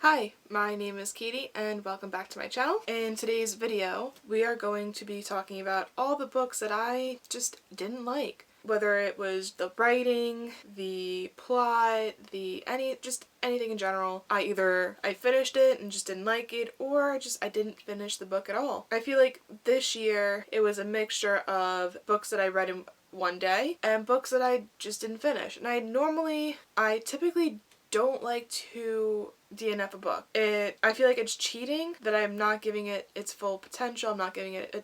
Hi, my name is Katie and welcome back to my channel. In today's video, we are going to be talking about all the books that I just didn't like. Whether it was the writing, the plot, anything in general. I finished it and just didn't like it, or I didn't finish the book at all. I feel like this year it was a mixture of books that I read in one day and books that I just didn't finish. And I typically don't like to DNF a book. I feel like it's cheating that I'm not giving it its full potential. I'm not giving it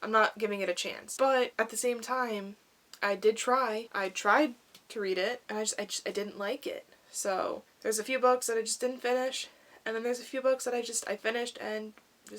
I'm not giving it a chance. But at the same time, I did try. I tried to read it and I didn't like it. So there's a few books that I just didn't finish, and then there's a few books that I finished and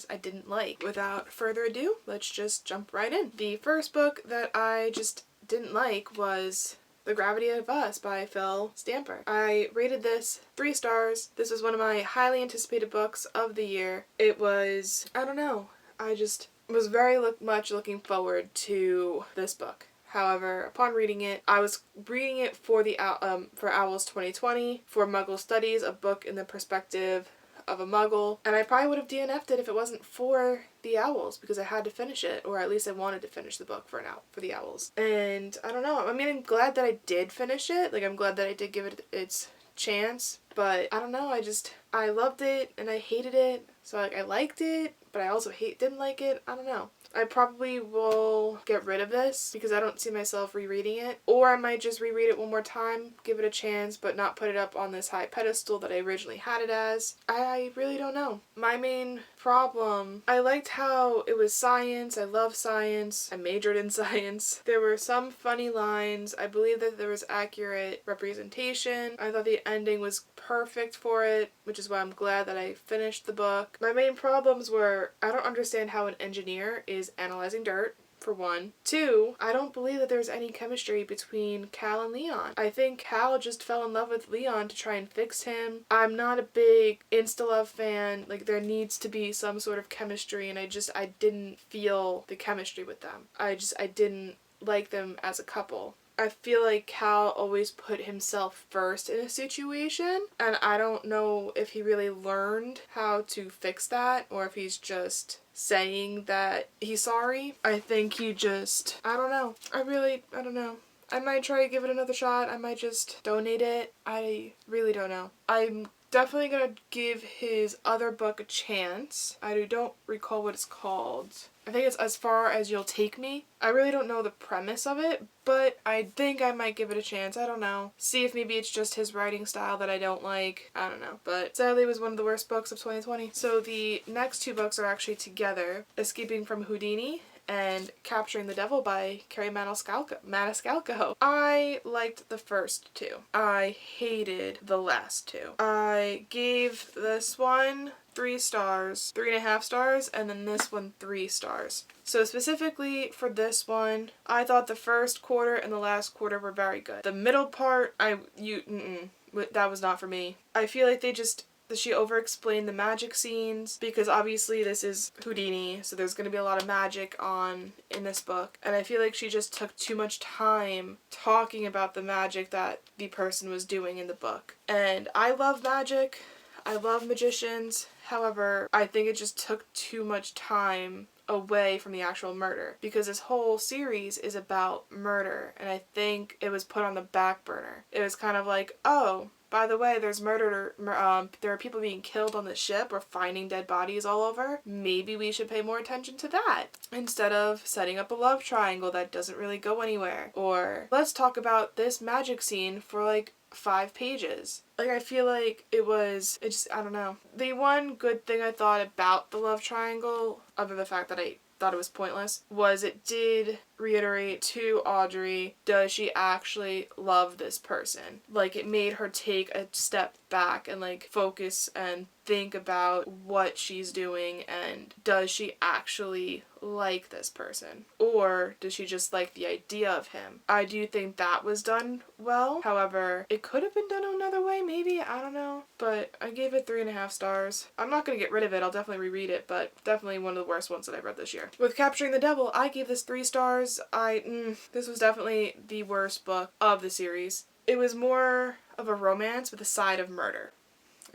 I didn't like. Without further ado, let's just jump right in. The first book that I just didn't like was The Gravity of Us by Phil Stamper. I rated this 3 stars. This was one of my highly anticipated books of the year. It was, I don't know, I just was very much looking forward to this book. However, upon reading it, I was reading it for Owls 2020, for Muggle Studies, a book in the perspective of a Muggle, and I probably would have DNF'd it if it wasn't for the Owls, because I had to finish it, or at least I wanted to finish the book for the Owls. And I don't know, I mean, I'm glad that I did finish it, I'm glad that I did give it its chance, but I don't know, I loved it and I hated it, so I liked it, but I also didn't like it. I don't know. I probably will get rid of this because I don't see myself rereading it, or I might just reread it one more time, give it a chance, but not put it up on this high pedestal that I originally had it as. I really don't know. My main problem, I liked how it was science. I love science. I majored in science. There were some funny lines. I believe that there was accurate representation. I thought the ending was perfect for it, which is why I'm glad that I finished the book. My main problems were, I don't understand how an engineer is analyzing dirt, for one. 2, I don't believe that there's any chemistry between Cal and Leon. I think Cal just fell in love with Leon to try and fix him. I'm not a big insta-love fan. There needs to be some sort of chemistry, and I didn't feel the chemistry with them. I didn't like them as a couple. I feel like Cal always put himself first in a situation, and I don't know if he really learned how to fix that, or if he's just saying that he's sorry. I think he just, I don't know. I don't know. I might try to give it another shot. I might just donate it. I really don't know. I'm definitely gonna give his other book a chance. I don't recall what it's called. I think it's As Far As You'll Take Me. I really don't know the premise of it, but I think I might give it a chance. I don't know. See if maybe it's just his writing style that I don't like. I don't know. But sadly, it was one of the worst books of 2020. So the next 2 books are actually together. Escaping from Houdini and Capturing the Devil by Carrie Maniscalco. I liked the first 2. I hated the last 2. I gave this one 3 stars, 3.5 stars, and then this one 3 stars. So specifically for this one, I thought the first quarter and the last quarter were very good. The middle part, that was not for me. I feel like she over-explained the magic scenes, because obviously this is Houdini, so there's going to be a lot of magic in this book, and I feel like she just took too much time talking about the magic that the person was doing in the book. And I love magic. I love magicians. However, I think it just took too much time away from the actual murder, because this whole series is about murder, and I think it was put on the back burner. It was kind of like, oh, by the way, there are people being killed on the ship or finding dead bodies all over. Maybe we should pay more attention to that instead of setting up a love triangle that doesn't really go anywhere. Or let's talk about this magic scene for 5 pages. I feel like I don't know. The one good thing I thought about the love triangle, other than the fact that I thought it was pointless, was it did reiterate to Audrey, does she actually love this person? It made her take a step back and focus and think about what she's doing, and does she actually like this person, or does she just like the idea of him? I do think that was done well. However, it could have been done another way, maybe, I don't know, but I gave it 3.5 stars. I'm not gonna get rid of it. I'll definitely reread it, but definitely one of the worst ones that I've read this year. With Capturing the Devil, I gave this 3 stars. This was definitely the worst book of the series. It was more of a romance with a side of murder,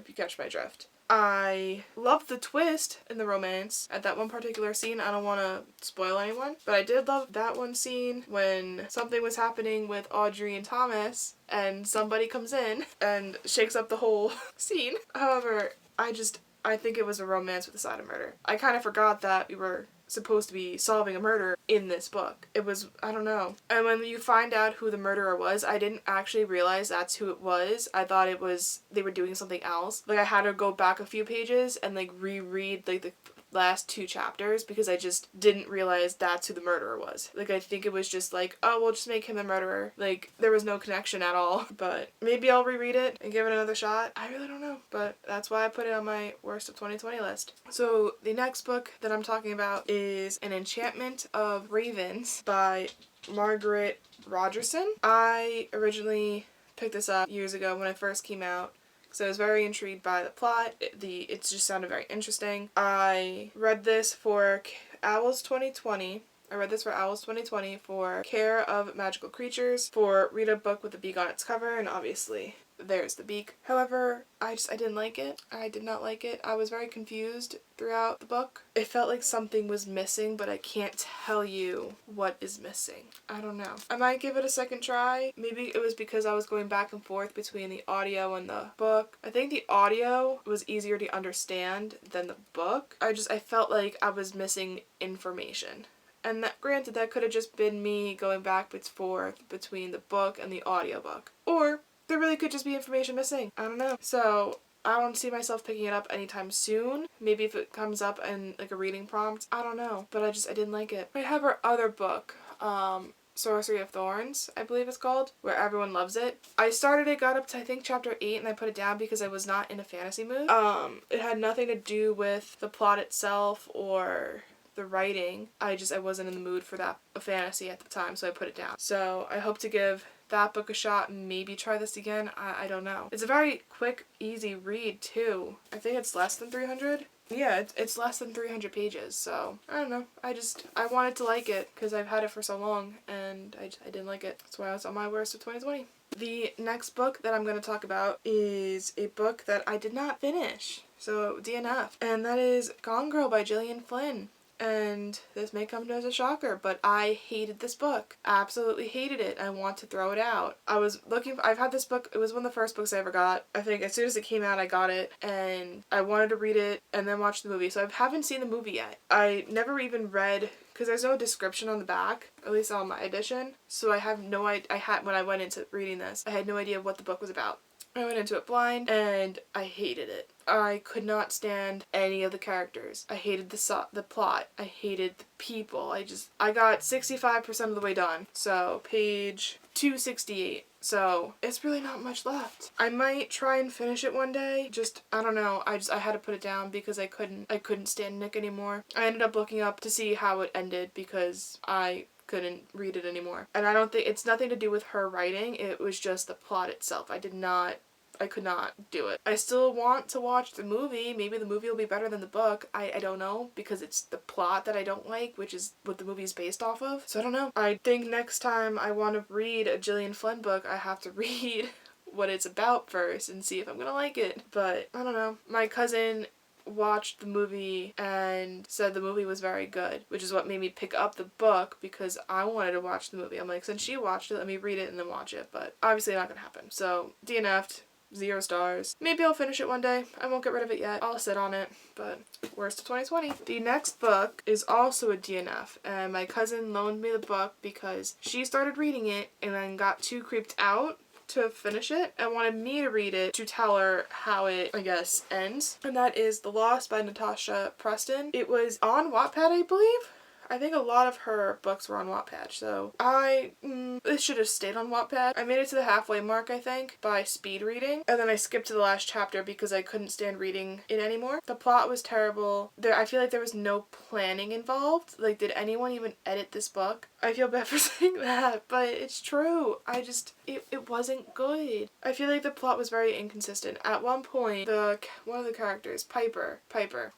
if you catch my drift. I loved the twist in the romance at that one particular scene. I don't want to spoil anyone, but I did love that one scene when something was happening with Audrey and Thomas and somebody comes in and shakes up the whole scene. However, I think it was a romance with a side of murder. I kind of forgot that we were supposed to be solving a murder in this book. It was, I don't know. And when you find out who the murderer was, I didn't actually realize that's who it was. I thought it was, they were doing something else. Like, I had to go back a few pages and like reread like the last 2 chapters because I just didn't realize that's who the murderer was. Like, I think it was just like, oh, we'll just make him the murderer. Like, there was no connection at all. But maybe I'll reread it and give it another shot. I really don't know. But that's why I put it on my worst of 2020 list. So the next book that I'm talking about is An Enchantment of Ravens by Margaret Rogerson. I originally picked this up years ago when it first came out. So I was very intrigued by the plot. It just sounded very interesting. I read this for Owls 2020. I read this for Owls 2020 for Care of Magical Creatures, for Read a Book with a Beak on its cover, and obviously there's the beak. However, I didn't like it. I did not like it. I was very confused throughout the book. It felt like something was missing, but I can't tell you what is missing. I don't know. I might give it a second try. Maybe it was because I was going back and forth between the audio and the book. I think the audio was easier to understand than the book. I felt like I was missing information. And that, granted, that could have just been me going back and forth between the book and the audiobook. Or there really could just be information missing. I don't know. So I don't see myself picking it up anytime soon. Maybe if it comes up in like a reading prompt. I don't know. But I didn't like it. I have her other book, Sorcery of Thorns, I believe it's called, where everyone loves it. I started it, got up to I think chapter 8, and I put it down because I was not in a fantasy mood. It had nothing to do with the plot itself or the writing. I wasn't in the mood for that fantasy at the time, so I put it down. So I hope to give that book a shot and maybe try this again. I don't know. It's a very quick, easy read too. I think it's less than 300. Yeah, it's less than 300 pages, so I don't know. I wanted to like it because I've had it for so long and I didn't like it. That's why it's on my worst of 2020. The next book that I'm going to talk about is a book that I did not finish, so DNF, and that is Gone Girl by Gillian Flynn. And this may come as a shocker, but I hated this book. Absolutely hated it. I want to throw it out. I've had this book, it was one of the first books I ever got. I think as soon as it came out, I got it, and I wanted to read it and then watch the movie. So I haven't seen the movie yet. I never even read, because there's no description on the back, at least on my edition. So I have no idea, when I went into reading this, I had no idea what the book was about. I went into it blind, and I hated it. I could not stand any of the characters. I hated the plot. I hated the people. I got 65% of the way done. So, page 268. So, it's really not much left. I might try and finish it one day. I don't know. I had to put it down because I couldn't stand Nick anymore. I ended up looking up to see how it ended because I couldn't read it anymore. And I don't think it's nothing to do with her writing. It was just the plot itself. I could not do it. I still want to watch the movie. Maybe the movie will be better than the book. I don't know, because it's the plot that I don't like, which is what the movie is based off of. So I don't know. I think next time I want to read a Gillian Flynn book, I have to read what it's about first and see if I'm gonna like it. But I don't know. My cousin watched the movie and said the movie was very good, which is what made me pick up the book because I wanted to watch the movie. I'm like, since she watched it, let me read it and then watch it. But obviously not gonna happen. So DNF'd. 0 stars. Maybe I'll finish it one day. I won't get rid of it yet. I'll sit on it, but worst of 2020. The next book is also a DNF, and my cousin loaned me the book because she started reading it and then got too creeped out to finish it and wanted me to read it to tell her how it, I guess, ends. And that is The Lost by Natasha Preston. It was on Wattpad, I believe. I think a lot of her books were on Wattpad, so it should have stayed on Wattpad. I made it to the halfway mark, I think, by speed reading, and then I skipped to the last chapter because I couldn't stand reading it anymore. The plot was terrible. I feel like there was no planning involved. Like, did anyone even edit this book? I feel bad for saying that, but it's true. It wasn't good. I feel like the plot was very inconsistent. At one point, one of the characters, Piper,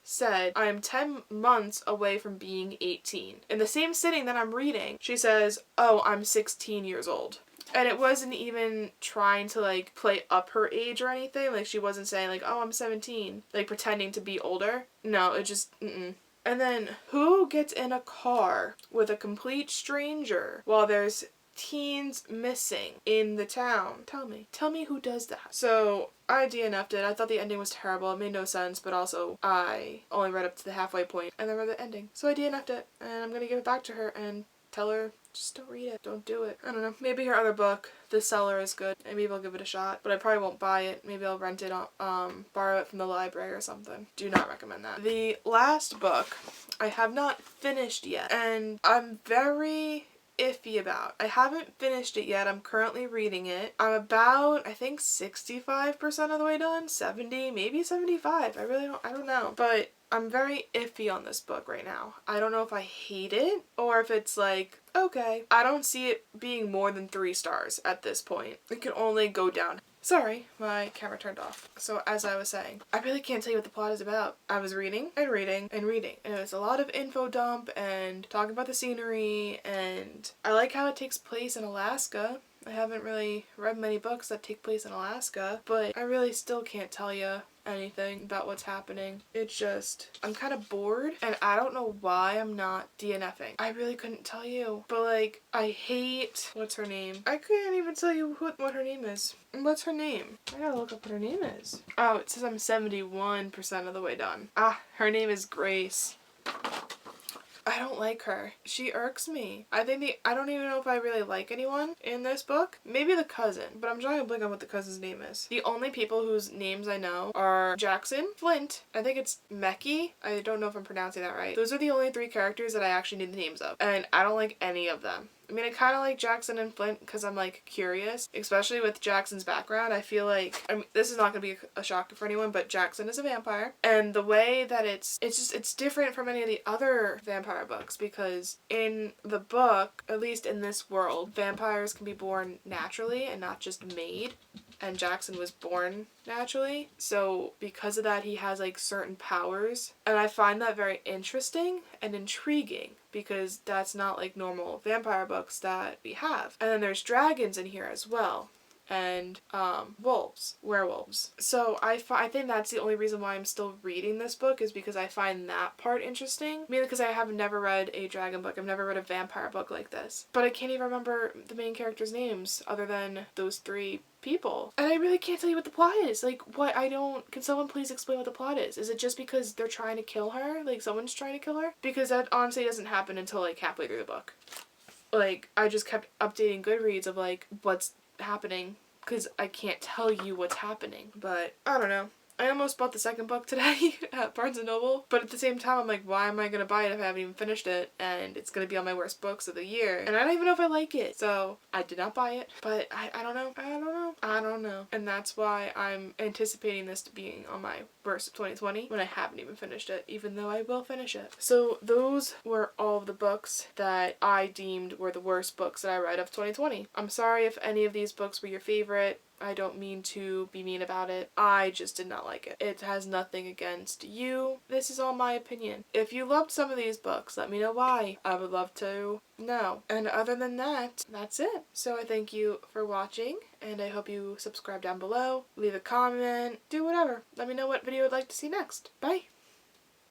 said, "I am 10 months away from being 18. In the same sitting that I'm reading, she says, "Oh, I'm 16 years old." And it wasn't even trying to like play up her age or anything. Like she wasn't saying like, oh, I'm 17, like pretending to be older. No, it just, mm-mm. And then who gets in a car with a complete stranger while there's teens missing in the town? Tell me who does that? So I DNF'd it. I thought the ending was terrible. It made no sense, but also I only read up to the halfway point and then read the ending. So I DNF'd it, and I'm gonna give it back to her and tell her, just don't read it. Don't do it. I don't know. Maybe her other book, The Cellar, is good. And maybe I'll give it a shot. But I probably won't buy it. Maybe I'll rent it, borrow it from the library or something. Do not recommend that. The last book I have not finished yet. And I'm very iffy about. I haven't finished it yet. I'm currently reading it. I'm about, I think, 65% of the way done. 70, maybe 75. I don't know. But I'm very iffy on this book right now. I don't know if I hate it or if it's like, okay. I don't see it being more than 3 stars at this point. It can only go down. Sorry, my camera turned off. So as I was saying, I really can't tell you what the plot is about. I was reading and reading and reading, and it's a lot of info dump and talking about the scenery, and I like how it takes place in Alaska. I haven't really read many books that take place in Alaska, but I really still can't tell you anything about what's happening. It's just, I'm kind of bored, and I don't know why I'm not DNFing. I really couldn't tell you, but like, I hate, what's her name? I couldn't even tell you what her name is. What's her name? I gotta look up what her name is. Oh, it says I'm 71% of the way done. Ah, her name is Grace. I don't like her. She irks me. I don't even know if I really like anyone in this book. Maybe the cousin, but I'm trying to blank on what the cousin's name is. The only people whose names I know are Jackson, Flint, I think it's Meki. I don't know if I'm pronouncing that right. Those are the only 3 characters that I actually need the names of, and I don't like any of them. I mean, I kind of like Jackson and Flint because I'm like curious, especially with Jackson's background. I feel like, I mean, this is not going to be a shock for anyone, but Jackson is a vampire, and the way that it's different from any of the other vampire books, because in the book, at least in this world, vampires can be born naturally and not just made. And Jackson was born naturally. So because of that, he has like certain powers. And I find that very interesting and intriguing because that's not like normal vampire books that we have. And then there's dragons in here as well. And werewolves. So I think that's the only reason why I'm still reading this book, is because I find that part interesting. Mainly because I have never read a dragon book. I've never read a vampire book like this. But I can't even remember the main characters' names other than those 3 people. And I really can't tell you what the plot is. Like, can someone please explain what the plot is? Is it just because they're trying to kill her? Like, someone's trying to kill her? Because that honestly doesn't happen until like halfway through the book. Like, I just kept updating Goodreads of like, what's happening, because I can't tell you what's happening. But I don't know. I almost bought the second book today at Barnes & Noble, but at the same time I'm like, why am I gonna buy it if I haven't even finished it, and it's gonna be on my worst books of the year, and I don't even know if I like it. So I did not buy it, but I don't know. And that's why I'm anticipating this to being on my worst of 2020 when I haven't even finished it, even though I will finish it. So those were all of the books that I deemed were the worst books that I read of 2020. I'm sorry if any of these books were your favorite. I don't mean to be mean about it. I just did not like it. It has nothing against you. This is all my opinion. If you loved some of these books, let me know why. I would love to know. And other than that, that's it. So I thank you for watching, and I hope you subscribe down below, leave a comment, do whatever. Let me know what video you'd like to see next. Bye!